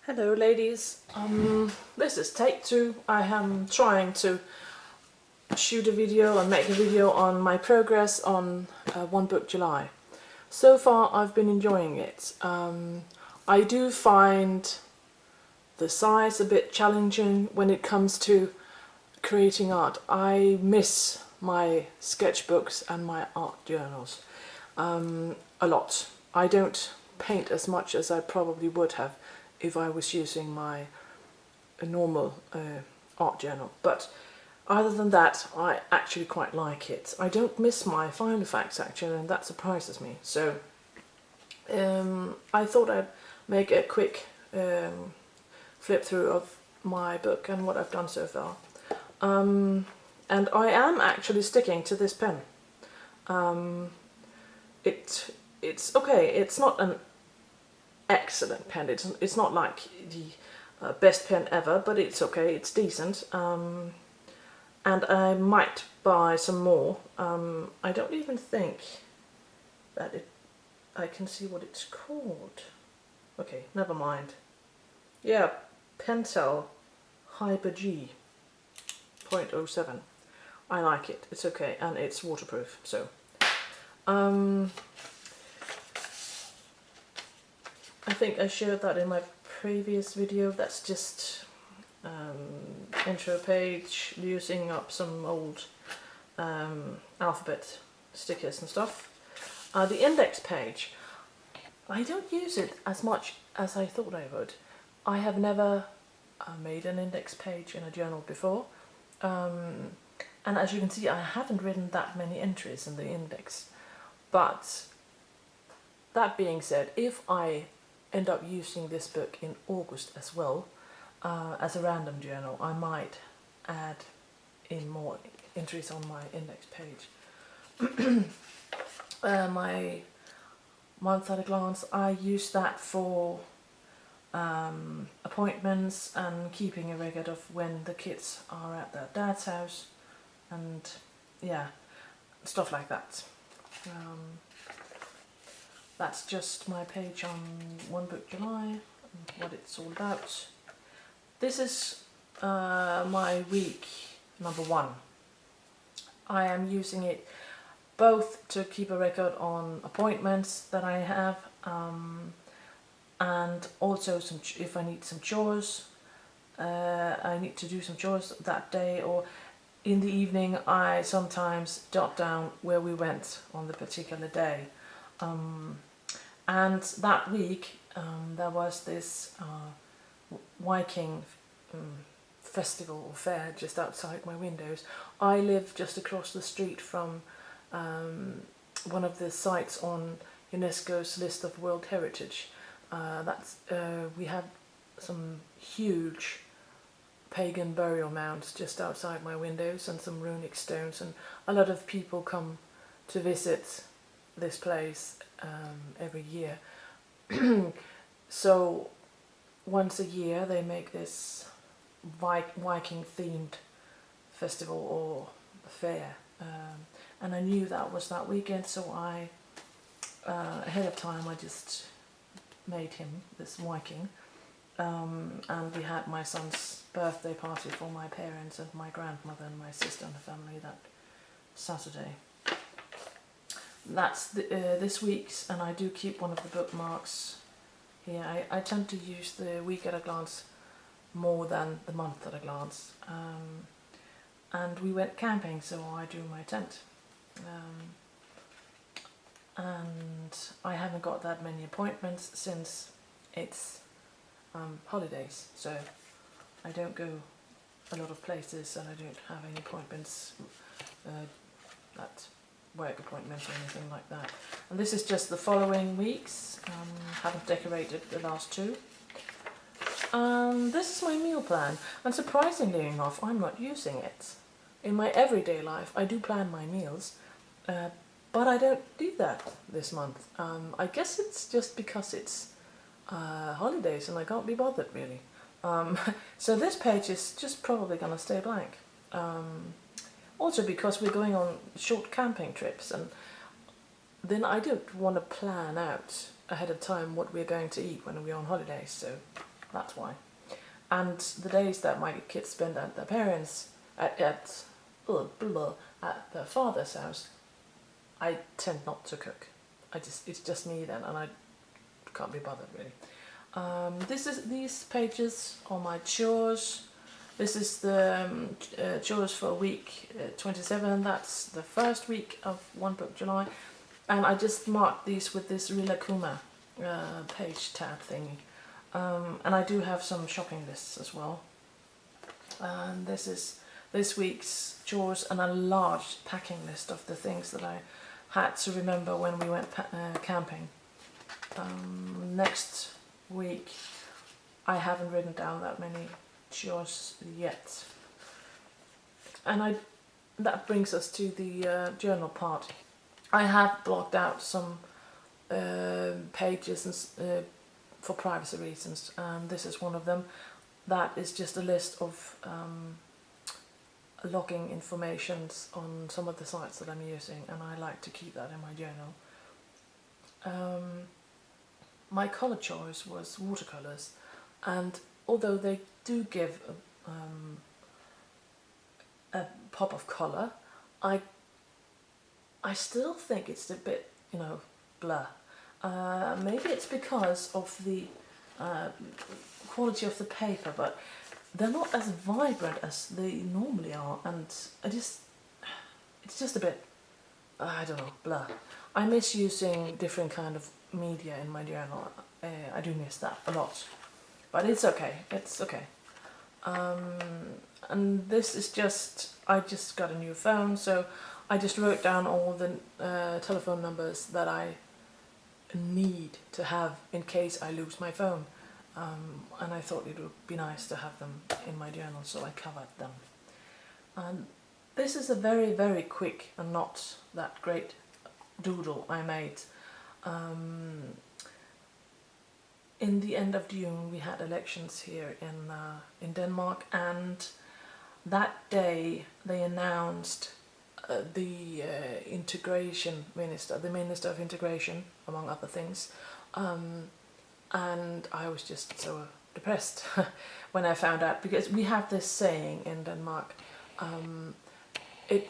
Hello ladies, this is take two. I am trying to shoot a video and make a video on my progress on One Book July. So far I've been enjoying it. I do find the size a bit challenging when it comes to creating art. I miss my sketchbooks and my art journals a lot. I don't paint as much as I probably would have if I was using my normal art journal, but other than that I actually quite like it. I don't miss my file effects actually, and that surprises me. So I thought I'd make a quick flip through of my book and what I've done so far. And I am actually sticking to this pen. It's okay, it's not an excellent pen, it's not like the best pen ever, but it's okay, it's decent. And I might buy some more. I don't even think that I can see what it's called. Okay, never mind. Yeah, Pentel Hyper G 0.07. I like it, it's okay, and it's waterproof. So I think I showed that in my previous video. That's just intro page, using up some old alphabet stickers and stuff. The index page, I don't use it as much as I thought I would. I have never made an index page in a journal before, and as you can see I haven't written that many entries in the index. But that being said, if I end up using this book in August as well, as a random journal, I might add in more entries on my index page. My month at a glance, I use that for appointments and keeping a record of when the kids are at their dad's house, and yeah, stuff like that. That's just my page on One Book July and what it's all about. This is my week number 1. I am using it both to keep a record on appointments that I have, and also if I need some chores, I need to do some chores that day, or in the evening I sometimes jot down where we went on the particular day. And that week there was this Viking festival or fair just outside my windows. I live just across the street from one of the sites on UNESCO's list of World Heritage. We have some huge pagan burial mounds just outside my windows and some runic stones, and a lot of people come to visit this place every year. So once a year they make this Viking themed festival or fair, and I knew that was that weekend, so I ahead of time I just made him this Viking, and we had my son's birthday party for my parents and my grandmother and my sister and the family that Saturday. That's this week's, and I do keep one of the bookmarks here. I tend to use the week at a glance more than the month at a glance, and we went camping, so I drew my tent, and I haven't got that many appointments since it's holidays, so I don't go a lot of places, and I don't have any appointments work appointments or anything like that. And this is just the following weeks. Haven't decorated the last 2. This is my meal plan, and surprisingly enough I'm not using it. In my everyday life I do plan my meals, but I don't do that this month. I guess it's just because it's holidays and I can't be bothered really. So this page is just probably gonna stay blank. Also because we're going on short camping trips, and then I don't want to plan out ahead of time what we're going to eat when we're on holidays, so that's why. And the days that my kids spend at their parents, at their father's house, I tend not to cook. It's just me then, and I can't be bothered really. These pages are my chores. This is the chores for week 27. That's the first week of One Book July, and I just marked these with this Rilakuma page tab thingy. And I do have some shopping lists as well. And this is this week's chores and a large packing list of the things that I had to remember when we went camping. Next week I haven't written down that many chores yet. And that brings us to the journal part. I have blocked out some pages and for privacy reasons, and this is one of them. That is just a list of logging informations on some of the sites that I'm using, and I like to keep that in my journal. My colour choice was watercolours, and although they do give a pop of colour, I still think it's a bit, you know, blur. Maybe it's because of the quality of the paper, but they're not as vibrant as they normally are, and it's just a bit, I don't know, blur. I miss using different kind of media in my journal. I do miss that a lot, but it's okay, it's okay. And this is just, I just got a new phone, so I just wrote down all the telephone numbers that I need to have in case I lose my phone, and I thought it would be nice to have them in my journal, so I covered them. And this is a very, very quick and not that great doodle I made. In the end of June we had elections here in Denmark, and that day they announced the integration minister, the Minister of Integration, among other things, and I was just so depressed when I found out, because we have this saying in Denmark, it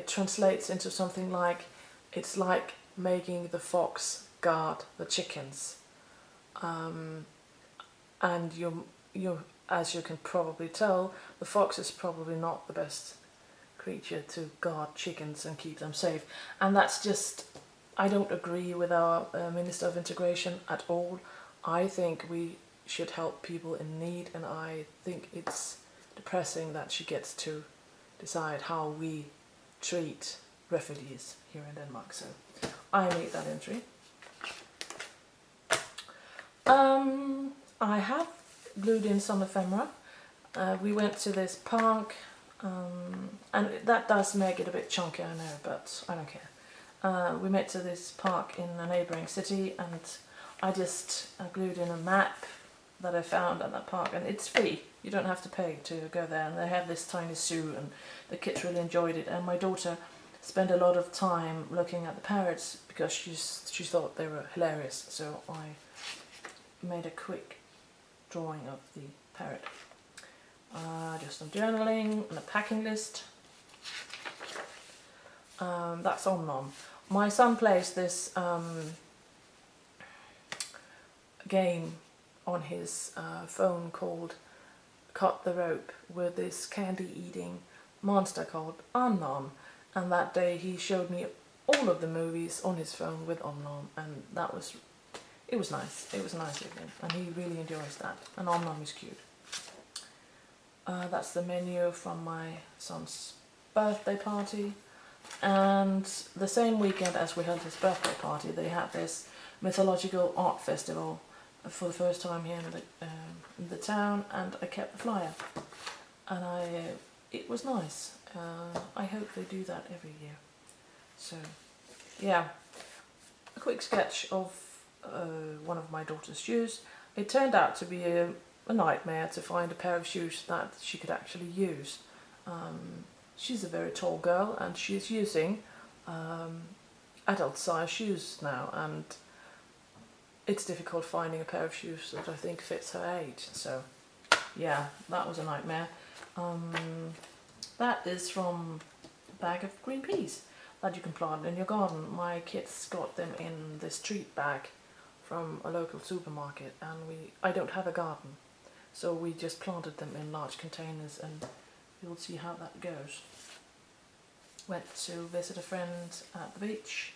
translates into something like, it's like making the fox guard the chickens, and as you can probably tell, the fox is probably not the best creature to guard chickens and keep them safe. And that's just, I don't agree with our Minister of Integration at all. I think we should help people in need, and I think it's depressing that she gets to decide how we treat refugees here in Denmark. So I made that entry. I have glued in some ephemera. We went to this park, and that does make it a bit chunky, I know, but I don't care. We went to this park in a neighbouring city, and I just glued in a map that I found at that park, and it's free. You don't have to pay to go there, and they have this tiny zoo, and the kids really enjoyed it, and my daughter spent a lot of time looking at the parrots because she thought they were hilarious, so I made a quick drawing of the parrot. Just some journaling and a packing list. That's on. My son plays this game on his phone called Cut the Rope, with this candy eating monster called Om, and that day he showed me all of the movies on his phone with Om, and it was nice. It was a nice evening, and he really enjoys that, and Om is cute. That's the menu from my son's birthday party, and the same weekend as we held his birthday party, they had this mythological art festival for the first time here in the town, and I kept the flyer, and it was nice. I hope they do that every year. So yeah, a quick sketch of one of my daughter's shoes. It turned out to be a nightmare to find a pair of shoes that she could actually use. She's a very tall girl, and she's using adult size shoes now, and it's difficult finding a pair of shoes that I think fits her age. So yeah, that was a nightmare. That is from a bag of green peas that you can plant in your garden. My kids got them in this treat bag from a local supermarket, and I don't have a garden, so we just planted them in large containers, and you'll see how that goes. Went to visit a friend at the beach.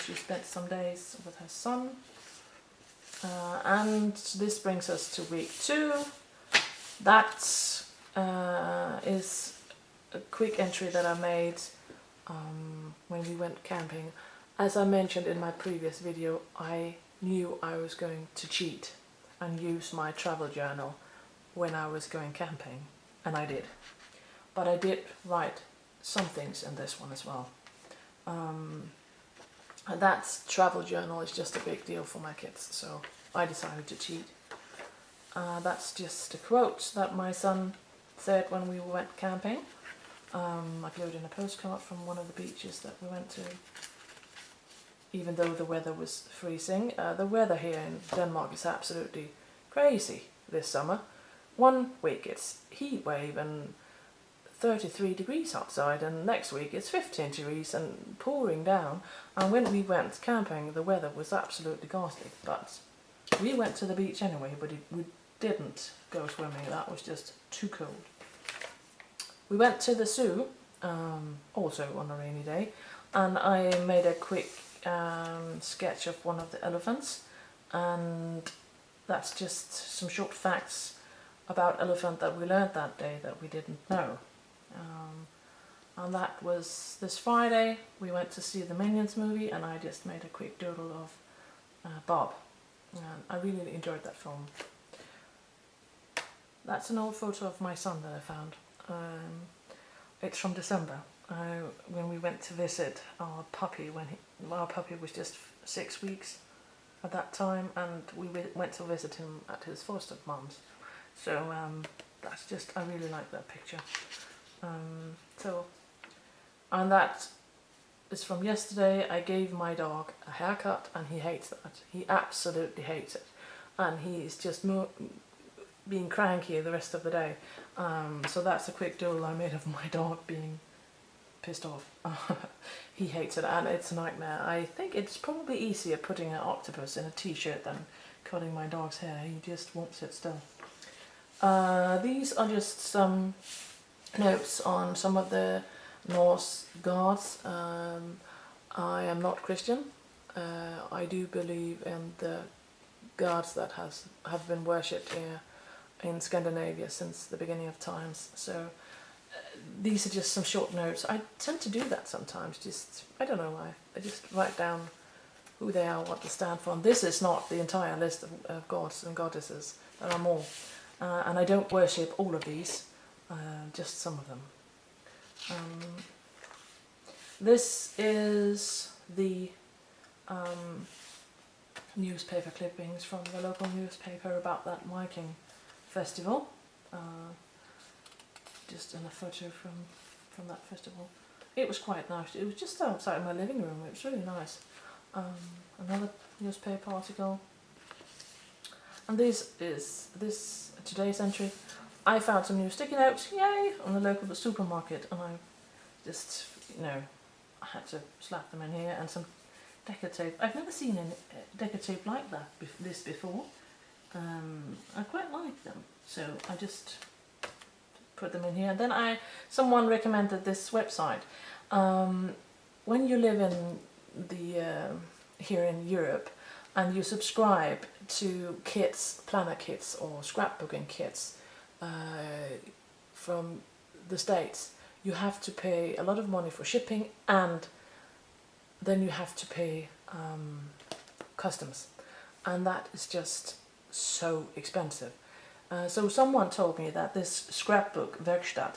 She spent some days with her son. And this brings us to week 2. That is a quick entry that I made when we went camping. As I mentioned in my previous video, I knew I was going to cheat and use my travel journal when I was going camping, and I did. But I did write some things in this one as well. And that travel journal is just a big deal for my kids, so I decided to cheat. That's just a quote that my son said when we went camping. I glued in a postcard from one of the beaches that we went to. Even though the weather was freezing, the weather here in Denmark is absolutely crazy this summer. One week it's heat wave and 33 degrees outside, and next week it's 15 degrees and pouring down. And when we went camping, the weather was absolutely ghastly, but we went to the beach anyway, but we didn't go swimming. That was just too cold. We went to the zoo, also on a rainy day, and I made a quick sketch of one of the elephants, and that's just some short facts about elephant that we learned that day that we didn't know. And that was this Friday. We went to see the Minions movie, and I just made a quick doodle of Bob. I really enjoyed that film. That's an old photo of my son that I found. It's from December, when we went to visit our puppy. Our puppy was just 6 weeks at that time, and we went to visit him at his foster mom's. So that's just, I really like that picture. And that is from yesterday. I gave my dog a haircut, and he hates that. He absolutely hates it, and he's just being cranky the rest of the day. So that's a quick doodle I made of my dog being pissed off. He hates it, and it's a nightmare. I think it's probably easier putting an octopus in a t-shirt than cutting my dog's hair. He just won't sit still. These are just some notes on some of the Norse gods. I am not Christian. I do believe in the gods that have been worshipped here in Scandinavia since the beginning of times. So these are just some short notes. I tend to do that sometimes, I don't know why. I just write down who they are, what they stand for. And this is not the entire list of gods and goddesses. There are more. And I don't worship all of these, just some of them. This is the newspaper clippings from the local newspaper about that Viking festival. Just in a photo from that festival. It was quite nice. It was just outside my living room. It was really nice. Another newspaper article. And this is today's entry. I found some new sticky notes, yay, on the local supermarket, and I just, I had to slap them in here, and some deco tape. I've never seen any deco tape like that before. I quite like them, so I just put them in here. And then someone recommended this website. When you live in here in Europe, and you subscribe to kits, planner kits or scrapbooking kits from the States, you have to pay a lot of money for shipping, and then you have to pay customs, and that is just so expensive. So someone told me that this scrapbook Werkstatt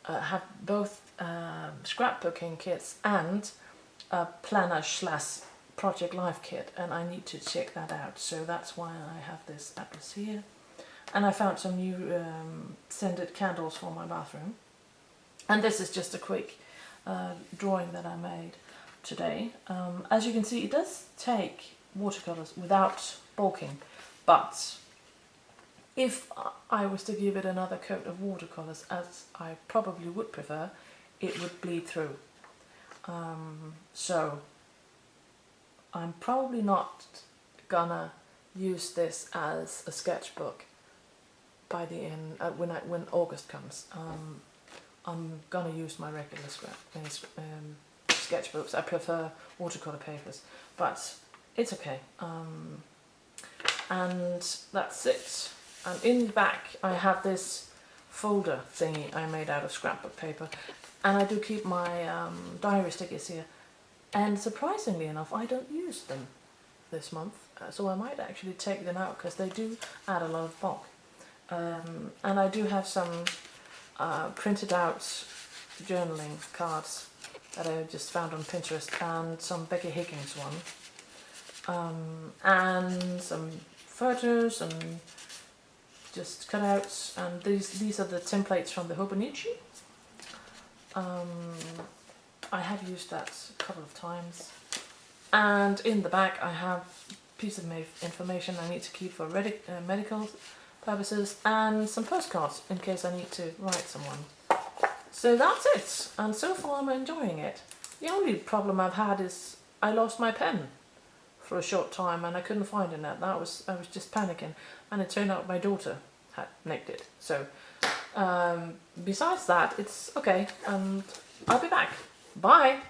have both scrapbooking kits and a planner / project life kit, and I need to check that out. So that's why I have this atlas here. And I found some new scented candles for my bathroom. And this is just a quick drawing that I made today. As you can see, it does take watercolours without bulking, but if I was to give it another coat of watercolours, as I probably would prefer, it would bleed through. So I'm probably not gonna use this as a sketchbook by the end when August comes. I'm gonna use my regular sketchbooks. I prefer watercolor papers, but it's okay. And that's it. And in the back I have this folder thingy I made out of scrapbook paper, and I do keep my diary stickers here, and surprisingly enough I don't use them this month, so I might actually take them out because they do add a lot of bulk. And I do have some printed out journaling cards that I just found on Pinterest, and some Becky Higgins one, and some photos and just cutouts, and these are the templates from the Hobonichi. I have used that a couple of times, and in the back I have a piece of information I need to keep for medical purposes, and some postcards in case I need to write someone. So that's it, and so far I'm enjoying it. The only problem I've had is I lost my pen for a short time and I couldn't find it. I was just panicking, and it turned out my daughter had nicked it. So besides that, it's okay, and I'll be back. Bye!